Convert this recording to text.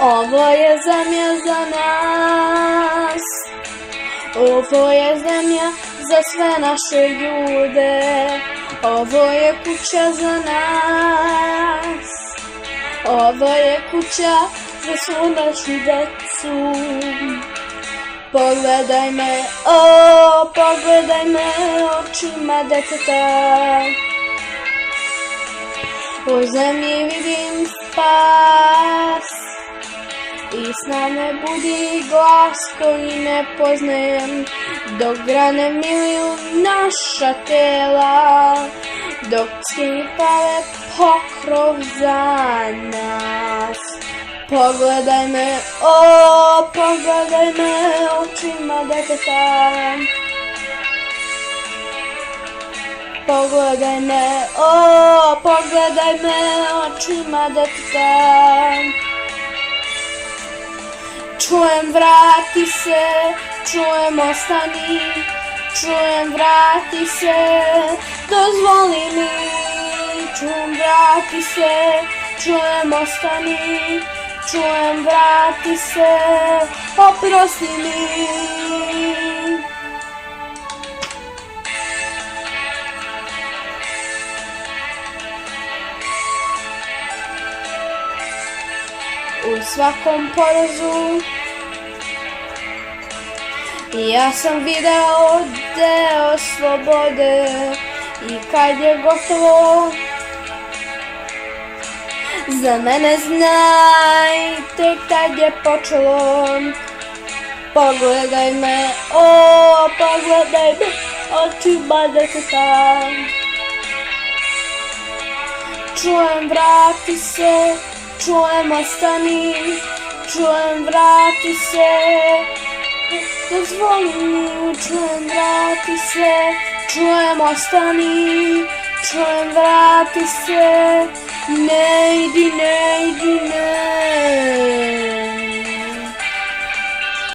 Ovo je zemlja za nas, ovo je zemlja za sve naše ljude, ovo je kuća za nas, ovo je kuća za svu našu decu. Pogledaj me, pogledaj me očima deteta, u zemlji vidim spas i s nama budi glas koji ne poznajem, dok grane miluju naša tela, dok skini pale pokrov za nas. Pogledaj me, pogledaj me očima deteta, pogledaj me, pogledaj me očima deteta. Čujem vrati se, čujem ostani, čujem vrati se, dozvoli mi. Čujem vrati se, čujem ostani, čujem vrati se, oprosti mi. U svakom porazu ja sam video deo slobode i kad je gotovo za mene znaj tek tad je počelo. Pogledaj me, pogledaj me očima deteta, čujem vrati se, čujem ostani, čujem vrati se, dozvoli mi. Čujem vrati se, čujem ostani, čujem vrati se, ne idi, ne idi, ne.